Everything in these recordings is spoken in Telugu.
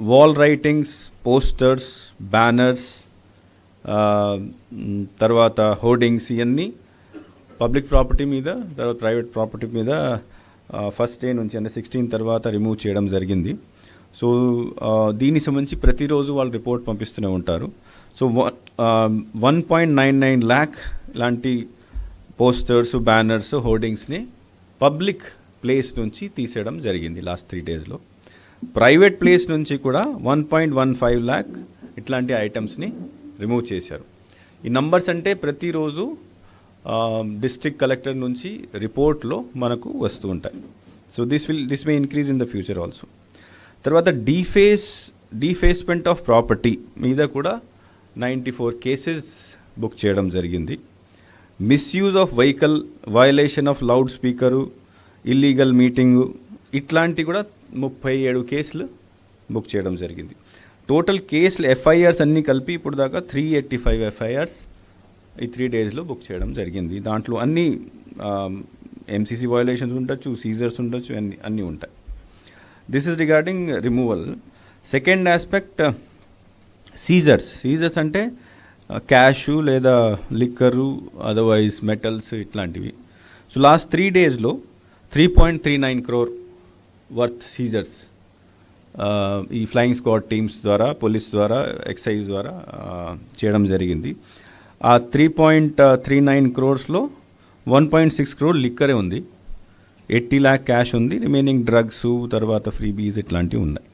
వాల్ రైటింగ్స్, పోస్టర్స్, బ్యానర్స్, తర్వాత హోర్డింగ్స్, ఇవన్నీ పబ్లిక్ ప్రాపర్టీ మీద, తర్వాత ప్రైవేట్ ప్రాపర్టీ మీద ఫస్ట్ డే నుంచి అంటే 16 తర్వాత రిమూవ్ చేయడం జరిగింది. సో దీనికి సంబంధించి ప్రతిరోజు వాళ్ళు రిపోర్ట్ పంపిస్తూనే ఉంటారు. సో 1.99 lakh ఇలాంటి పోస్టర్స్, బ్యానర్స్, హోర్డింగ్స్ని పబ్లిక్ ప్లేస్ నుంచి తీసేయడం జరిగింది లాస్ట్ 3 daysలో. ప్రైవేట్ ప్లేస్ నుంచి కూడా 1.15 lakh ఇట్లాంటి ఐటమ్స్ని రిమూవ్ చేశారు. ఈ నంబర్స్ అంటే ప్రతిరోజు డిస్ట్రిక్ట్ కలెక్టర్ నుంచి రిపోర్ట్లో మనకు వస్తూ ఉంటాయి. So this may increase in the future also. తర్వాత డీఫేస్మెంట్ ఆఫ్ ప్రాపర్టీ మీద కూడా 94 కేసెస్ బుక్ చేయడం జరిగింది. Misuse of vehicle, violation of loud speaker, illegal meeting, ఇట్లాంటి కూడా 37 కేసులు బుక్ చేయడం జరిగింది. టోటల్ కేసులు ఎఫ్ఐఆర్స్ అన్నీ కలిపి ఇప్పుడు దాకా 385 ఎఫ్ఐఆర్స్ ఈ 3 daysలో బుక్ చేయడం జరిగింది. దాంట్లో అన్ని ఎంసీసీ వయలేషన్స్ ఉండొచ్చు, సీజర్స్ ఉండొచ్చు, అన్నీ ఉంటాయి. This is regarding removal. Second aspect seizures అంటే క్యాషు లేదా లిక్కరు, అదర్వైజ్ మెటల్స్, ఇట్లాంటివి. సో లాస్ట్ 3 daysలో 3.39 crore వర్త్ సీజర్స్ ఈ ఫ్లయింగ్ స్క్వాడ్ టీమ్స్ ద్వారా, పోలీస్ ద్వారా, ఎక్సైజ్ ద్వారా చేయడం జరిగింది. ఆ 3.39 crores లో 1.6 crore లిక్కరే ఉంది, 80 lakh క్యాష్ ఉంది, రిమైనింగ్ డ్రగ్స్, తర్వాత ఫ్రీబీస్ ఇట్లాంటివి ఉన్నాయి.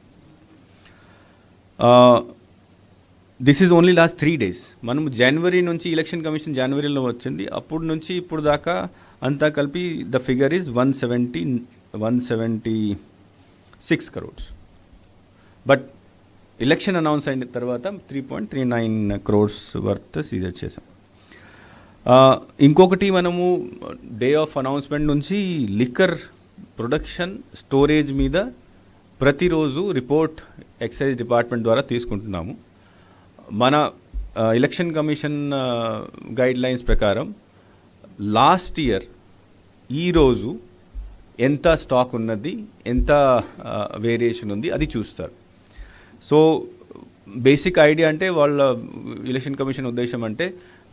This is only last 3 days. మనం జనవరి నుంచి, ఎలక్షన్ కమిషన్ జనవరిలో వచ్చింది, అప్పుడు నుంచి ఇప్పుడు దాకా అంతా కలిపి the figure is 176 crores. But election announce అయిన తర్వాత 3.39 crores వర్త్ సీజర్ చేసాం. ఇంకొకటి, మనము డే ఆఫ్ అనౌన్స్మెంట్ నుంచి లిక్కర్ ప్రొడక్షన్, స్టోరేజ్ మీద ప్రతిరోజు రిపోర్ట్ ఎక్సైజ్ డిపార్ట్మెంట్ ద్వారా తీసుకుంటున్నాము. మన ఎలక్షన్ కమిషన్ గైడ్ లైన్స్ ప్రకారం లాస్ట్ ఇయర్ ఈరోజు ఎంత స్టాక్ ఉన్నది, ఎంత వేరియేషన్ ఉంది, అది చూస్తారు. సో బేసిక్ ఐడియా అంటే వాళ్ళ ఎలక్షన్ కమిషన్ ఉద్దేశం అంటే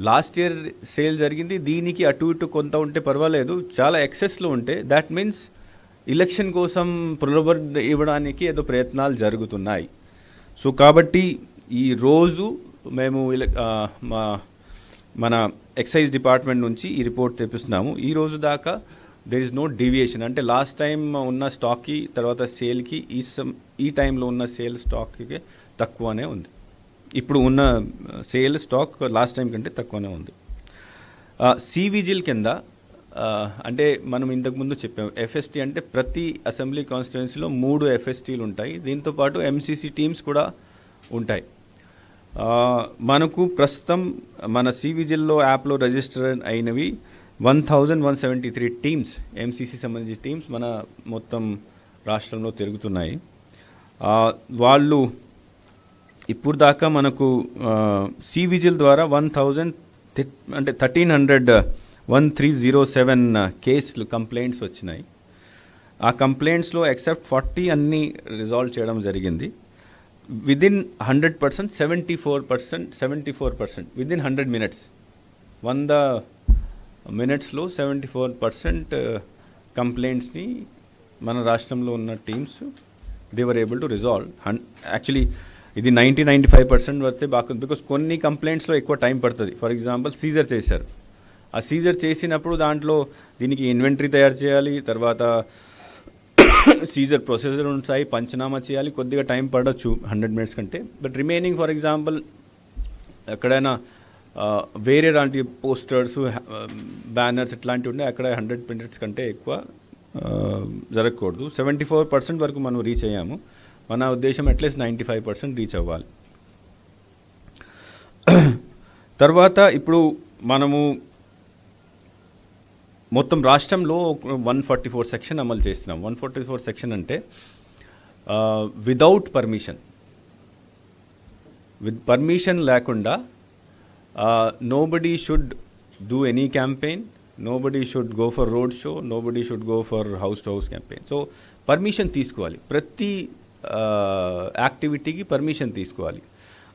లాస్ట్ ఇయర్ సేల్ జరిగింది, దీనికి అటు ఇటు కొంత ఉంటే పర్వాలేదు, చాలా ఎక్సెస్లో ఉంటే దాట్ మీన్స్ ఎలక్షన్ కోసం ప్రలోభ ఇవ్వడానికి ఏదో ప్రయత్నాలు జరుగుతున్నాయి. సో కాబట్టి ఈరోజు మేము మన ఎక్సైజ్ డిపార్ట్మెంట్ నుంచి ఈ రిపోర్ట్ తెప్పిస్తున్నాము. ఈరోజు దాకా దెర్ ఇస్ నో డీవియేషన్. అంటే లాస్ట్ టైం ఉన్న స్టాక్కి, తర్వాత సేల్కి, ఈ టైంలో ఉన్న సేల్ స్టాక్కి తక్కువనే ఉంది. ఇప్పుడు ఉన్న సేల్ స్టాక్ లాస్ట్ టైం కంటే తక్కువనే ఉంది. సివిజిల్ కింద అంటే మనం ఇంతకుముందు చెప్పాము, ఎఫ్ఎస్టీ అంటే ప్రతి అసెంబ్లీ కాన్స్టిట్యుయెన్సీలో 3 ఎఫ్ఎస్టీలు ఉంటాయి. దీంతోపాటు ఎంసీసీ టీమ్స్ కూడా ఉంటాయి. మనకు ప్రస్తుతం మన సివిజిల్లో యాప్లో రిజిస్టర్ అయినవి 1173 టీమ్స్, ఎంసీసీ సంబంధించిన టీమ్స్ మన మొత్తం రాష్ట్రంలో తిరుగుతున్నాయి. వాళ్ళు ఇప్పుడు దాకా మనకు సివిజిల్ ద్వారా 1307 కేసులు, కంప్లైంట్స్ వచ్చినాయి. ఆ కంప్లైంట్స్లో ఎక్సెప్ట్ 40 అన్నీ రిజాల్వ్ చేయడం జరిగింది. విదిన్ 100%, 74% విదిన్ 100 minutes, 100 minutesలో 74% కంప్లైంట్స్ని మన రాష్ట్రంలో ఉన్న teams they were able to resolve. Actually ఇది 90-95% వస్తే బాగుంది, బికాస్ కొన్ని కంప్లైంట్స్లో ఎక్కువ టైం పడుతుంది. ఫర్ ఎగ్జాంపుల్ సీజర్ చేశారు, ఆ సీజర్ చేసినప్పుడు దాంట్లో దీనికి ఇన్వెంటరీ తయారు చేయాలి, తర్వాత సీజర్ ప్రొసీజర్ ఉంటాయి, పంచనామా చేయాలి, కొద్దిగా టైం పడవచ్చు 100 minutes కంటే. బట్ రిమైనింగ్ ఫర్ ఎగ్జాంపుల్ ఎక్కడైనా వేరే లాంటి పోస్టర్స్, బ్యానర్స్ ఇట్లాంటివి ఉండే అక్కడ 100 minutes కంటే ఎక్కువ జరగకూడదు. 74% వరకు మనం రీచ్ అయ్యాము. మన ఉద్దేశం అట్లీస్ట్ 95% రీచ్ అవ్వాలి. తర్వాత ఇప్పుడు మనము మొత్తం రాష్ట్రంలో 144 సెక్షన్ అమలు చేస్తున్నాం. 144 సెక్షన్ అంటే వితౌట్ పర్మిషన్, విత్ పర్మిషన్ లేకుండా nobody should do any campaign, nobody should go for road show, nobody should go for house to house campaign. So permission తీసుకోవాలి. ప్రతి యాక్టివిటీకి పర్మిషన్ తీసుకోవాలి.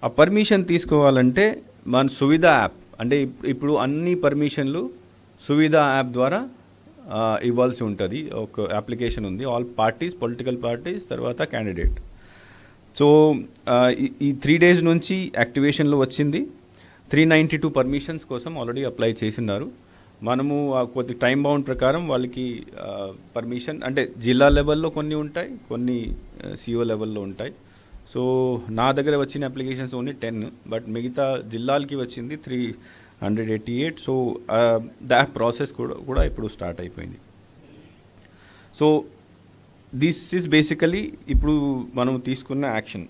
ఆ పర్మిషన్ తీసుకోవాలంటే మన సువిధ యాప్, అంటే ఇప్పుడు అన్ని పర్మిషన్లు సువిధ యాప్ ద్వారా ఇవ్వాల్సి ఉంటుంది. ఒక అప్లికేషన్ ఉంది, ఆల్ పార్టీస్, పొలిటికల్ పార్టీస్, తర్వాత క్యాండిడేట్. సో ఈ 3 days నుంచి యాక్టివేషన్లో వచ్చింది. 392 పర్మిషన్స్ కోసం ఆల్రెడీ అప్లై చేసినారు. మనము కొద్ది టైం బౌండ్ ప్రకారం వాళ్ళకి పర్మిషన్, అంటే జిల్లా లెవెల్లో కొన్ని ఉంటాయి, కొన్ని సిఓ లెవెల్లో ఉంటాయి. సో నా దగ్గర వచ్చిన అప్లికేషన్స్ ఓన్లీ 10, బట్ మిగతా జిల్లాలకి వచ్చింది 388. సో దా ప్రాసెస్ కూడా ఇప్పుడు స్టార్ట్ అయిపోయింది. సో దిస్ ఈజ్ బేసికలీ ఇప్పుడు మనం తీసుకున్న యాక్షన్.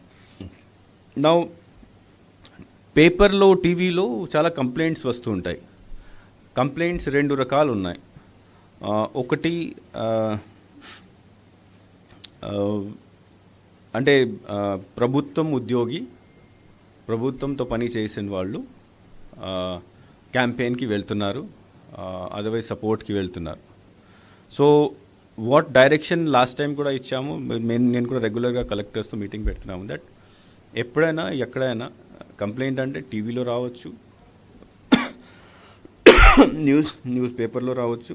నౌ పేపర్లో, టీవీలో చాలా కంప్లైంట్స్ వస్తూ ఉంటాయి. కంప్లైంట్స్ 2 రకాలు ఉన్నాయి. ఒకటి అంటే ప్రభుత్వం ఉద్యోగి, ప్రభుత్వంతో పని చేసిన వాళ్ళు క్యాంపెయిన్కి వెళ్తున్నారు, అదర్వైజ్ సపోర్ట్కి వెళ్తున్నారు. So what direction last time కూడా ఇచ్చాము, నేను కూడా రెగ్యులర్గా కలెక్టర్స్తో మీటింగ్ పెడుతున్నాము, దట్ ఎప్పుడైనా ఎక్కడైనా కంప్లైంట్ అంటే టీవీలో రావచ్చు, న్యూస్ పేపర్లో రావచ్చు,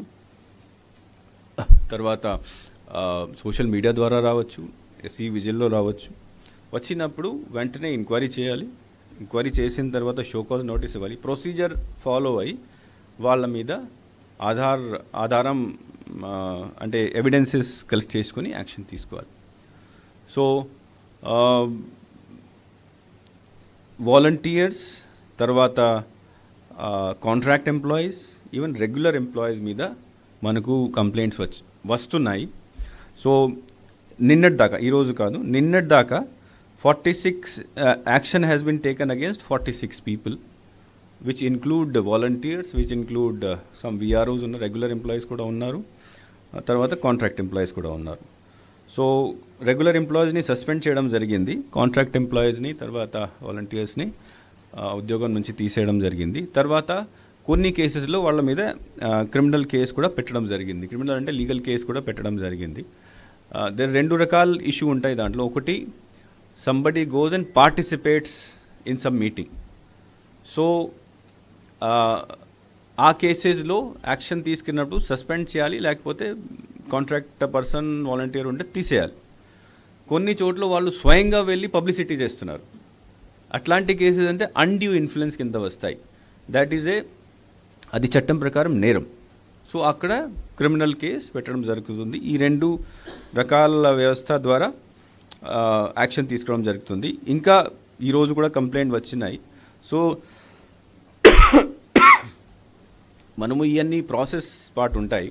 తర్వాత సోషల్ మీడియా ద్వారా రావచ్చు, ఎస్సీ విజిల్లో రావచ్చు. వచ్చినప్పుడు వెంటనే ఎంక్వైరీ చేయాలి. ఎంక్వైరీ చేసిన తర్వాత షోకాజ్ నోటీస్ ఇవ్వాలి. ప్రొసీజర్ ఫాలో అయ్యి వాళ్ళ మీద ఆధారం అంటే ఎవిడెన్సెస్ కలెక్ట్ చేసుకొని యాక్షన్ తీసుకోవాలి. సో వాలంటీర్స్, తర్వాత contract employees, even regular employees మీద మనకు కంప్లైంట్స్ వస్తున్నాయి. సో నిన్నటి దాకా, ఈరోజు కాదు, నిన్నటి దాకా 46 action has been taken against 46 people, which include volunteers, which include some VROs ఉన్న రెగ్యులర్ ఎంప్లాయీస్ కూడా ఉన్నారు, తర్వాత కాంట్రాక్ట్ ఎంప్లాయీస్ కూడా ఉన్నారు. సో రెగ్యులర్ ఎంప్లాయీస్ని సస్పెండ్ చేయడం జరిగింది, కాంట్రాక్ట్ ఎంప్లాయీస్ని, తర్వాత వాలంటీర్స్ని ఉద్యోగం నుంచి తీసేయడం జరిగింది. తర్వాత కొన్ని కేసెస్లో వాళ్ళ మీద క్రిమినల్ కేసు కూడా పెట్టడం జరిగింది. క్రిమినల్ అంటే లీగల్ కేసు కూడా పెట్టడం జరిగింది. దర్ 2 రకాల ఇష్యూ ఉంటాయి దాంట్లో. ఒకటి, somebody goes and participates in some meeting. So ఆ కేసెస్లో యాక్షన్ తీసుకున్నప్పుడు సస్పెండ్ చేయాలి, లేకపోతే కాంట్రాక్ట్ పర్సన్, వాలంటీర్ ఉంటే తీసేయాలి. కొన్ని చోట్ల వాళ్ళు స్వయంగా వెళ్ళి పబ్లిసిటీ చేస్తున్నారు. అట్లాంటి కేసెస్ అంటే అన్డ్యూ ఇన్ఫ్లుయెన్స్ కింద వస్తాయి. దట్ ఈజ్ అది చట్టం ప్రకారం నేరం. సో అక్కడ క్రిమినల్ కేసు పెట్టడం జరుగుతుంది. ఈ 2 రకాల వ్యవస్థ ద్వారా యాక్షన్ తీసుకోవడం జరుగుతుంది. ఇంకా ఈరోజు కూడా కంప్లైంట్ వచ్చినాయి. సో మనము ఇవన్నీ ప్రాసెస్ పార్ట్ ఉంటాయి.